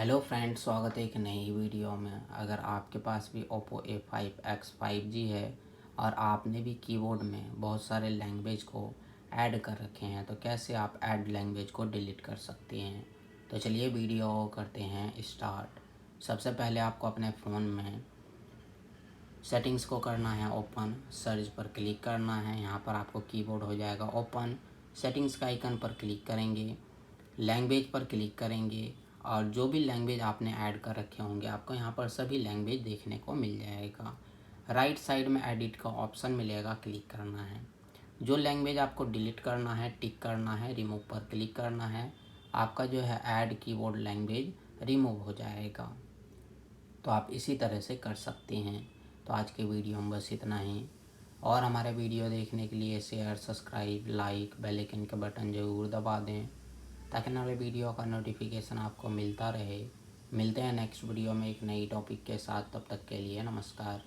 Hello friends, स्वागत है एक नई वीडियो में। अगर आपके पास भी Oppo A5X 5G है और आपने भी कीबोर्ड में बहुत सारे लैंग्वेज को ऐड कर रखे हैं तो कैसे आप ऐड लैंग्वेज को डिलीट कर सकते हैं। तो चलिए वीडियो करते हैं स्टार्ट। सबसे पहले आपको अपने फ़ोन में सेटिंग्स को करना है ओपन, सर्च पर क्लिक करना है। यहाँ पर आपको कीबोर्ड हो जाएगा ओपन, सेटिंग्स का आइकन पर क्लिक करेंगे, लैंग्वेज पर क्लिक करेंगे और जो भी लैंग्वेज आपने ऐड कर रखे होंगे आपको यहाँ पर सभी लैंग्वेज देखने को मिल जाएगा। राइट साइड में एडिट का ऑप्शन मिलेगा, क्लिक करना है। जो लैंग्वेज आपको डिलीट करना है टिक करना है, रिमूव पर क्लिक करना है, आपका जो है ऐड कीबोर्ड लैंग्वेज रिमूव हो जाएगा। तो आप इसी तरह से कर सकते हैं। तो आज के वीडियो में बस इतना ही, और हमारे वीडियो देखने के लिए share, subscribe, like, bell icon का बटन ज़रूर दबा दें ताकि नए वीडियो का नोटिफिकेशन आपको मिलता रहे। मिलते हैं नेक्स्ट वीडियो में एक नई टॉपिक के साथ, तब तक के लिए नमस्कार।